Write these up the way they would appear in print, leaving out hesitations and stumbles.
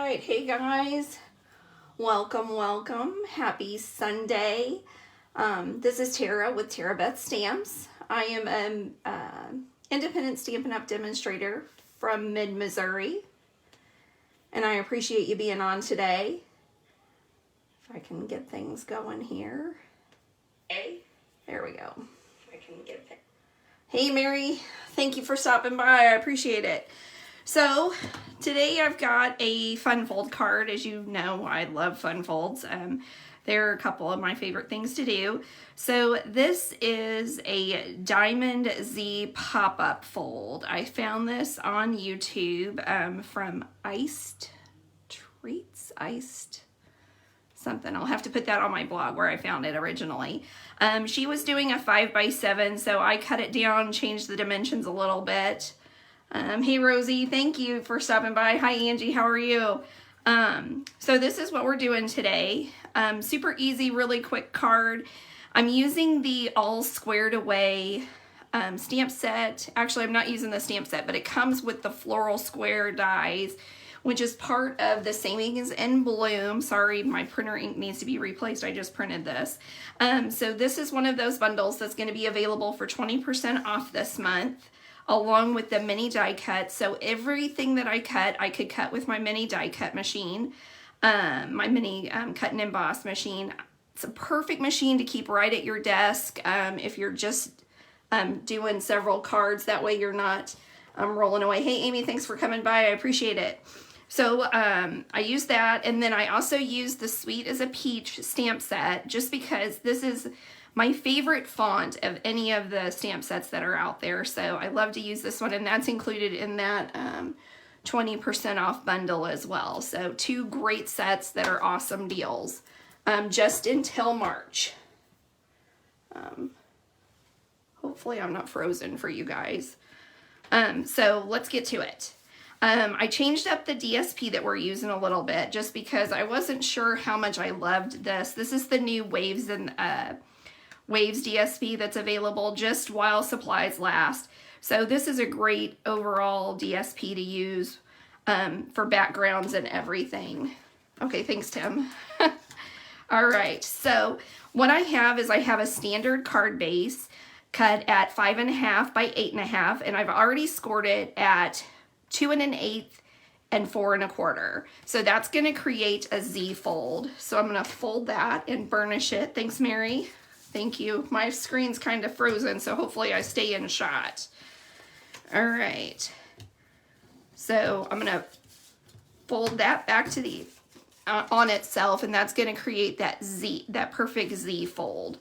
right, hey guys, welcome, happy Sunday. This is Tara with Tara Beth Stamps. I am an independent Stampin' Up! Demonstrator from mid-Missouri, and I appreciate you being on today. If I can get things going here. Hey, there we go. I can get it. Hey Mary, thank you for stopping by, I appreciate it. So today I've got a fun fold card. As you know, I love fun folds. They're a couple of my favorite things to do. So this is a Diamond Z pop-up fold. I found this on YouTube from Iced Treats, something. I'll have to put that on my blog where I found it originally. She was doing a 5x7, so I cut it down, changed the dimensions a little bit. Hey Rosie, thank you for stopping by. Hi Angie, how are you? So this is what we're doing today. Super easy, really quick card. I'm using the all squared away stamp set. Actually, I'm not using the stamp set, but it comes with the floral square dies, which is part of the Savings in Bloom. Sorry, my printer ink needs to be replaced. I just printed this. So this is one of those bundles that's going to be available for 20% off this month, along with the mini die cut. So everything that I cut, I could cut with my mini die cut machine, my mini cut and emboss machine. It's a perfect machine to keep right at your desk if you're just doing several cards. That way you're not rolling away. Hey Amy, thanks for coming by. I appreciate it. So I use that, and then I also use the Sweet as a Peach stamp set just because this is my favorite font of any of the stamp sets that are out there. So I love to use this one, and that's included in that 20% off bundle as well. So two great sets that are awesome deals just until March. Hopefully I'm not frozen for you guys. So let's get to it. I changed up the DSP that we're using a little bit just because I wasn't sure how much I loved this. This is the new Waves and Waves DSP that's available just while supplies last. So this is a great overall DSP to use for backgrounds and everything. Okay, thanks Tim. All right, so what I have is I have a standard card base cut at 5.5 by 8.5, and I've already scored it at 2 1/8 and 4 1/4. So that's going to create a Z fold. So I'm going to fold that and burnish it. Thanks, Mary. Thank you. My screen's kind of frozen, so hopefully I stay in shot. All right. So I'm going to fold that back to the on itself, and that's going to create that Z, that perfect Z fold.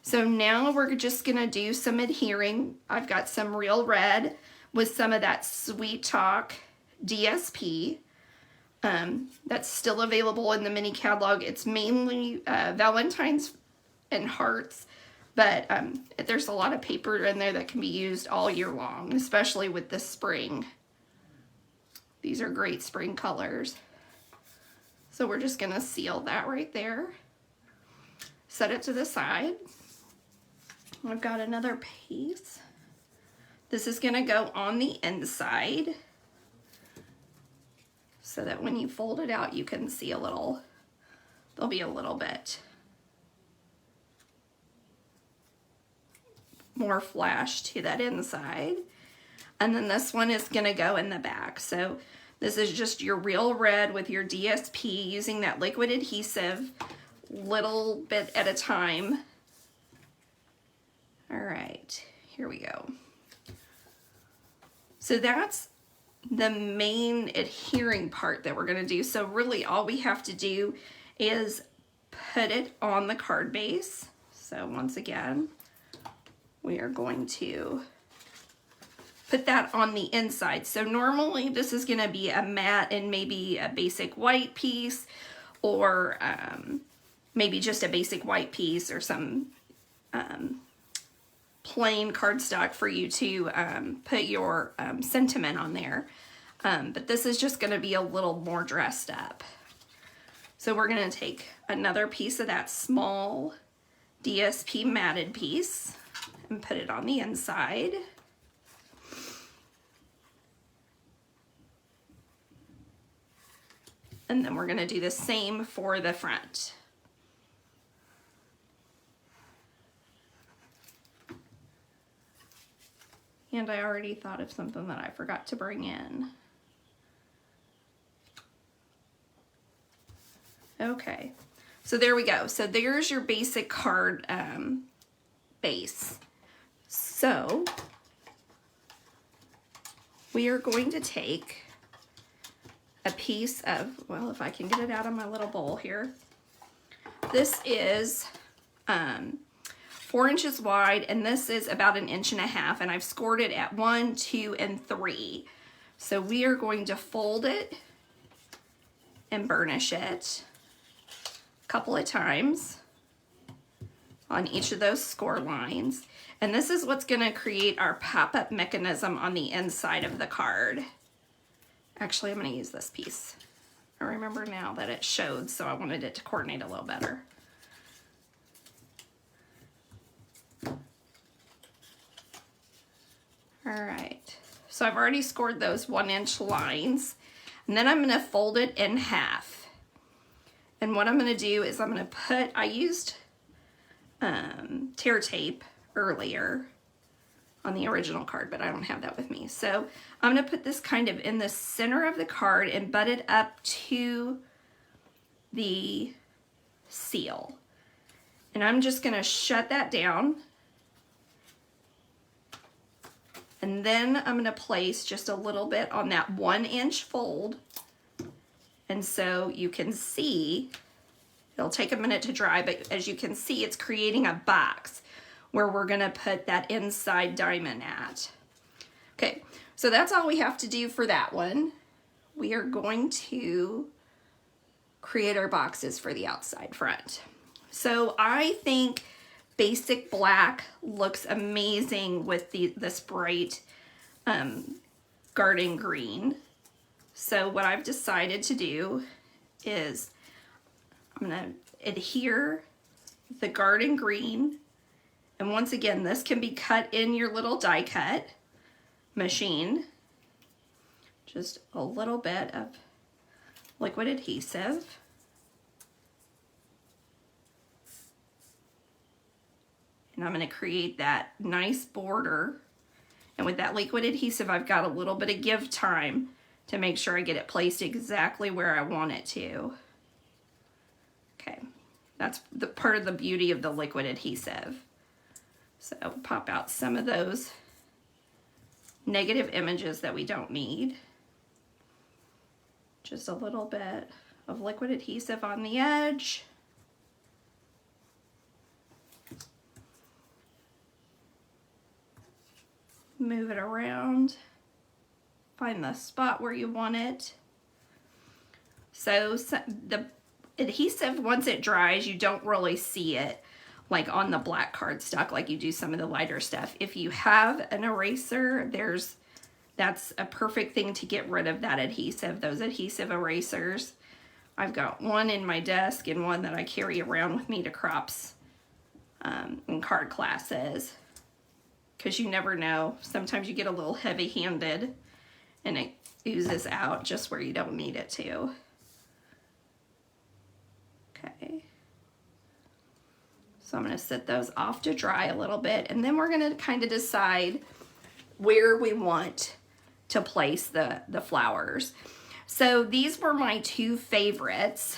So now we're just going to do some adhering. I've got some Real Red with some of that Sweet Talk DSP. That's still available in the mini catalog. It's mainly Valentine's and hearts, but there's a lot of paper in there that can be used all year long, especially with the spring. These are great spring colors. So we're just gonna seal that right there. Set it to the side. I've got another piece. This is gonna go on the inside so that when you fold it out, you can see a little, there'll be a little bit more flash to that inside. And then this one is gonna go in the back. So this is just your Real Red with your DSP using that liquid adhesive, little bit at a time. All right, here we go. So that's the main adhering part that we're gonna do. So really all we have to do is put it on the card base. So once again, we are going to put that on the inside. So normally this is gonna be a matte and maybe a basic white piece, or maybe just a basic white piece or some plain cardstock for you to put your sentiment on there. But this is just gonna be a little more dressed up. So we're gonna take another piece of that small DSP matted piece and put it on the inside. And then we're going to do the same for the front. And I already thought of something that I forgot to bring in. Okay, so there we go. So there's your basic card base. So we are going to take a piece of, well, if I can get it out of my little bowl here. This is 4 inches wide, and this is about 1.5 inches, and I've scored it at 1, 2, and 3. So we are going to fold it and burnish it a couple of times on each of those score lines. And this is what's going to create our pop-up mechanism on the inside of the card. Actually, I'm going to use this piece. I remember now that it showed, so I wanted it to coordinate a little better. All right, so I've already scored those 1-inch lines, and then I'm going to fold it in half. And what I'm going to do is I'm going to put, I used tear tape earlier on the original card, but I don't have that with me. So I'm going to put this kind of in the center of the card and butt it up to the seal. And I'm just going to shut that down. And then I'm going to place just a little bit on that 1-inch fold. And so you can see, it'll take a minute to dry, but as you can see, it's creating a box where we're going to put that inside diamond at. Okay, so that's all we have to do for that one. We are going to create our boxes for the outside front. So I think basic black looks amazing with this bright garden green. So what I've decided to do is I'm going to adhere the garden green. And once again, this can be cut in your little die cut machine. Just a little bit of liquid adhesive. And I'm going to create that nice border. And with that liquid adhesive, I've got a little bit of give time to make sure I get it placed exactly where I want it to. Okay, that's the part of the beauty of the liquid adhesive. So pop out some of those negative images that we don't need. Just a little bit of liquid adhesive on the edge. Move it around. Find the spot where you want it. So the adhesive, once it dries, you don't really see it like on the black cardstock like you do some of the lighter stuff. If you have an eraser, that's a perfect thing to get rid of that adhesive, those adhesive erasers. I've got one in my desk and one that I carry around with me to crops in card classes, because you never know. Sometimes you get a little heavy-handed and it oozes out just where you don't need it to. Okay. So I'm going to set those off to dry a little bit, and then we're going to kind of decide where we want to place the flowers. So these were my 2 favorites.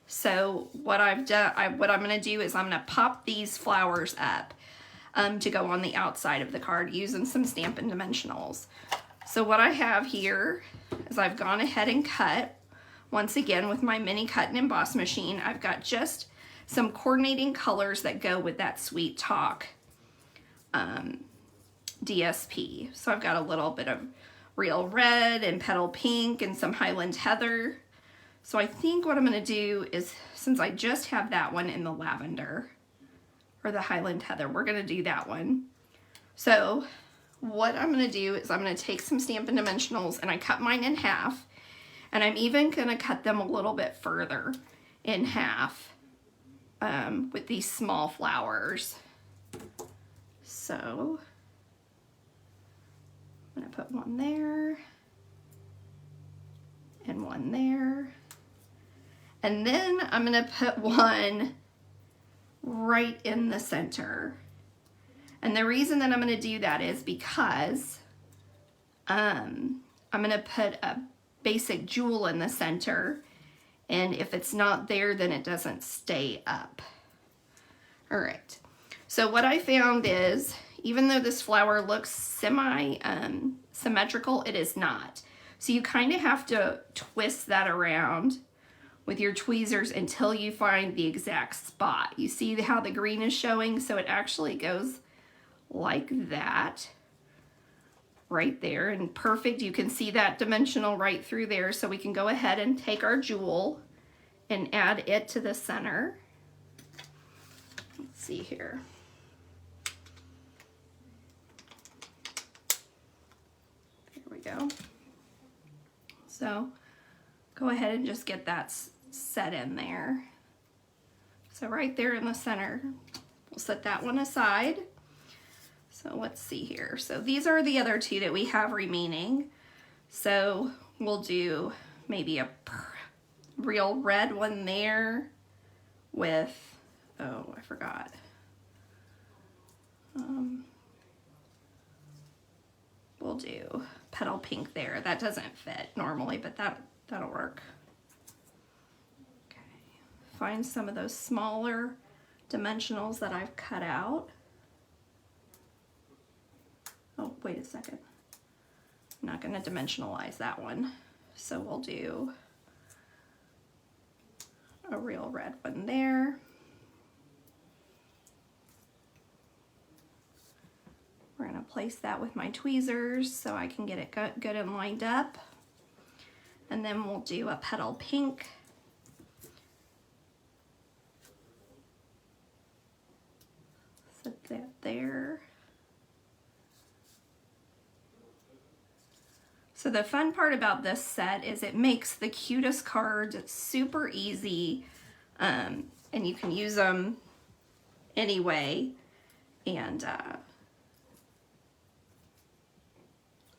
So what I've done, what I'm going to do is I'm going to pop these flowers up to go on the outside of the card using some Stampin' Dimensionals. So what I have here is I've gone ahead and cut, once again with my mini cut and emboss machine. I've got just some coordinating colors that go with that Sweet Talk DSP. So I've got a little bit of Real Red and Petal Pink and some Highland Heather. So I think what I'm going to do is, since I just have that one in the lavender, or the Highland Heather, we're going to do that one. So what I'm going to do is I'm going to take some Stampin' Dimensionals, and I cut mine in half, and I'm even going to cut them a little bit further in half with these small flowers. So I'm going to put one there and one there. And then I'm going to put one right in the center. And the reason that I'm going to do that is because I'm going to put a basic jewel in the center. And if it's not there, then it doesn't stay up. All right. So what I found is, even though this flower looks symmetrical, it is not. So you kind of have to twist that around with your tweezers until you find the exact spot. You see how the green is showing? So it actually goes like that, right there, and perfect. You can see that dimensional right through there. So we can go ahead and take our jewel and add it to the center. Let's see here. There we go. So go ahead and just get that set in there. So right there in the center, we'll set that one aside. So let's see here. So these are the other two that we have remaining. So we'll do maybe a real red one there with, oh, I forgot. We'll do petal pink there. That doesn't fit normally, but that'll work. Okay. Find some of those smaller dimensionals that I've cut out. Oh, wait a second. I'm not going to dimensionalize that one. So we'll do a real red one there. We're going to place that with my tweezers so I can get it good and lined up. And then we'll do a petal pink. Set that there. So the fun part about this set is it makes the cutest cards super easy, and you can use them anyway. And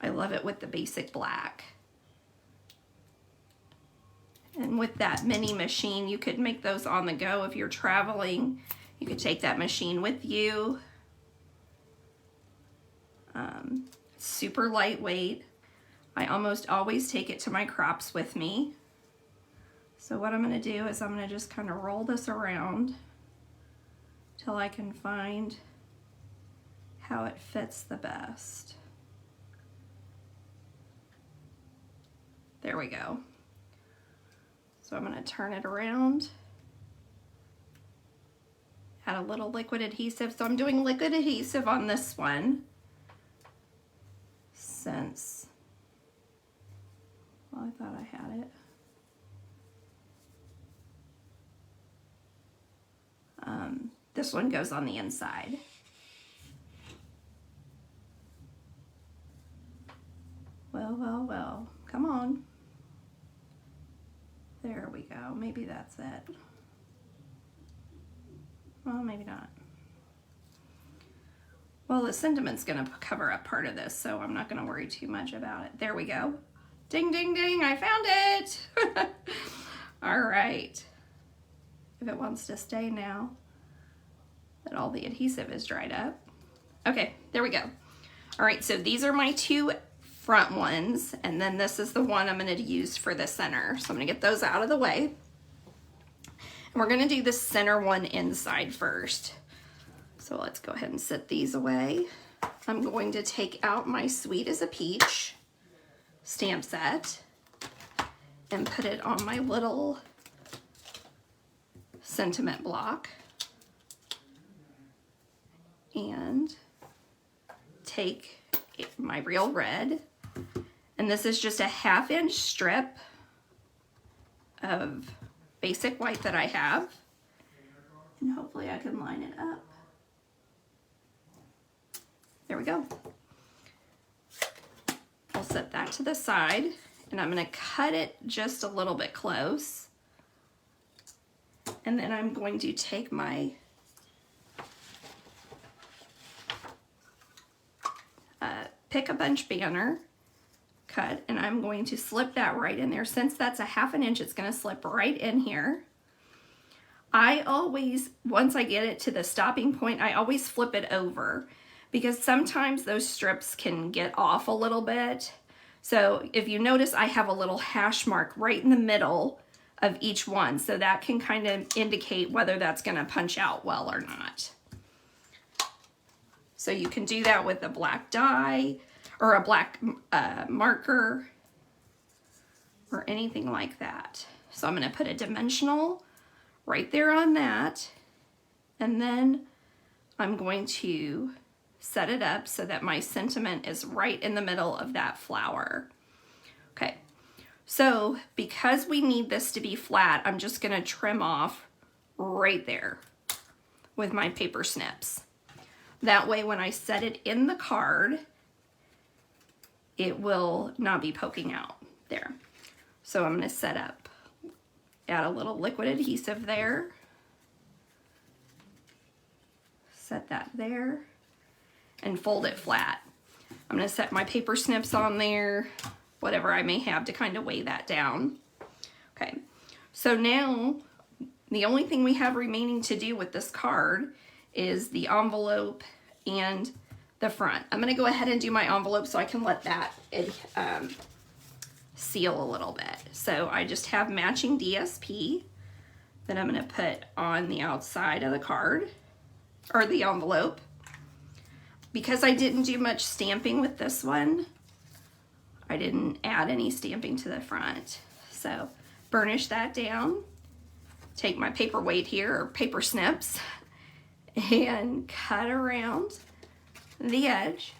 I love it with the basic black. And with that mini machine, you could make those on the go if you're traveling. You could take that machine with you. Super lightweight. I almost always take it to my crops with me. So what I'm going to do is I'm going to just kind of roll this around till I can find how it fits the best. There we go. So I'm going to turn it around. Add a little liquid adhesive. So I'm doing liquid adhesive on this one since, well, I thought I had it. This one goes on the inside. Well, well, well, come on. There we go. Maybe that's it. Well, maybe not. Well, the sentiment's going to cover up part of this, so I'm not going to worry too much about it. There we go. Ding, ding, ding, I found it. All right. If it wants to stay now that all the adhesive is dried up. Okay, there we go. All right, so these are my two front ones, and then this is the one I'm going to use for the center. So I'm going to get those out of the way. And we're going to do the center one inside first. So let's go ahead and set these away. I'm going to take out my Sweet as a Peach stamp set and put it on my little sentiment block. And take my real red, and this is just a 1/2 inch strip of basic white that I have, and hopefully I can line it up. There we go. I'll set that to the side, and I'm going to cut it just a little bit close, and then I'm going to take my Pick a Bunch banner, cut, and I'm going to slip that right in there. Since that's a 1/2 inch, it's going to slip right in here. I always, once I get it to the stopping point, I always flip it over because sometimes those strips can get off a little bit. So if you notice, I have a little hash mark right in the middle of each one, so that can kind of indicate whether that's going to punch out well or not. So you can do that with a black die or a black marker or anything like that. So I'm going to put a dimensional right there on that, and then I'm going to set it up so that my sentiment is right in the middle of that flower. Okay, so because we need this to be flat, I'm just going to trim off right there with my paper snips. That way when I set it in the card, it will not be poking out there. So I'm going to set up, add a little liquid adhesive there, set that there, and fold it flat. I'm going to set my paper snips on there, whatever I may have to kind of weigh that down. Okay, so now the only thing we have remaining to do with this card is the envelope and the front. I'm going to go ahead and do my envelope so I can let that seal a little bit. So I just have matching DSP that I'm going to put on the outside of the card or the envelope. Because I didn't do much stamping with this one, I didn't add any stamping to the front. So burnish that down, take my paper weight here, or paper snips, and cut around the edge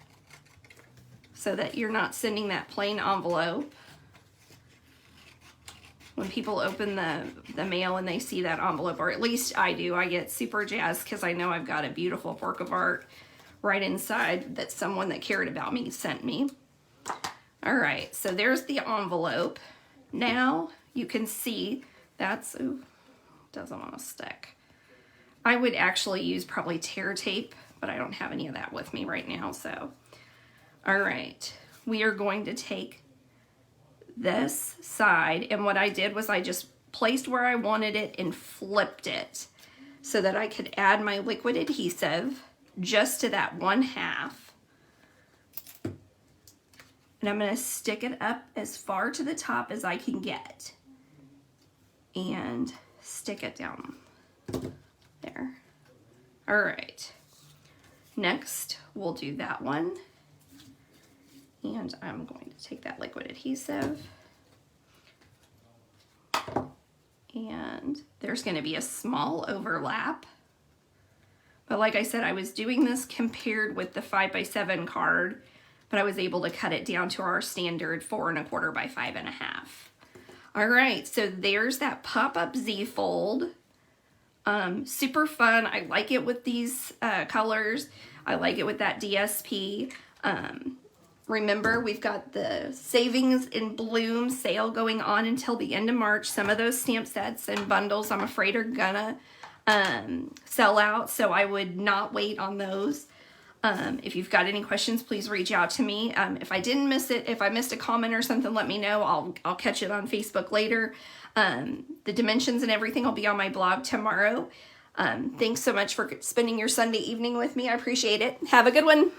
so that you're not sending that plain envelope. When people open the mail and they see that envelope, or at least I do, I get super jazzed because I know I've got a beautiful work of art right inside that someone that cared about me sent me. All right, so there's the envelope. Now you can see that's, ooh, doesn't want to stick. I would actually use probably tear tape, but I don't have any of that with me right now, so. All right, we are going to take this side, and what I did was I just placed where I wanted it and flipped it so that I could add my liquid adhesive just to that 1/2. And I'm going to stick it up as far to the top as I can get and stick it down there. All right, next we'll do that one, and I'm going to take that liquid adhesive, and there's going to be a small overlap. But like I said, I was doing this compared with the 5x7 card, but I was able to cut it down to our standard 4 1/4 by 5 1/2. All right, so there's that pop-up Z-fold. Super fun. I like it with these colors. I like it with that DSP. Remember, we've got the Savings in Bloom sale going on until the end of March. Some of those stamp sets and bundles, I'm afraid, are gonna sell out, so I would not wait on those. If you've got any questions, please reach out to me. If I didn't miss it, if I missed a comment or something, let me know. I'll catch it on Facebook later. The dimensions and everything will be on my blog tomorrow. Thanks so much for spending your Sunday evening with me. I appreciate it. Have a good one.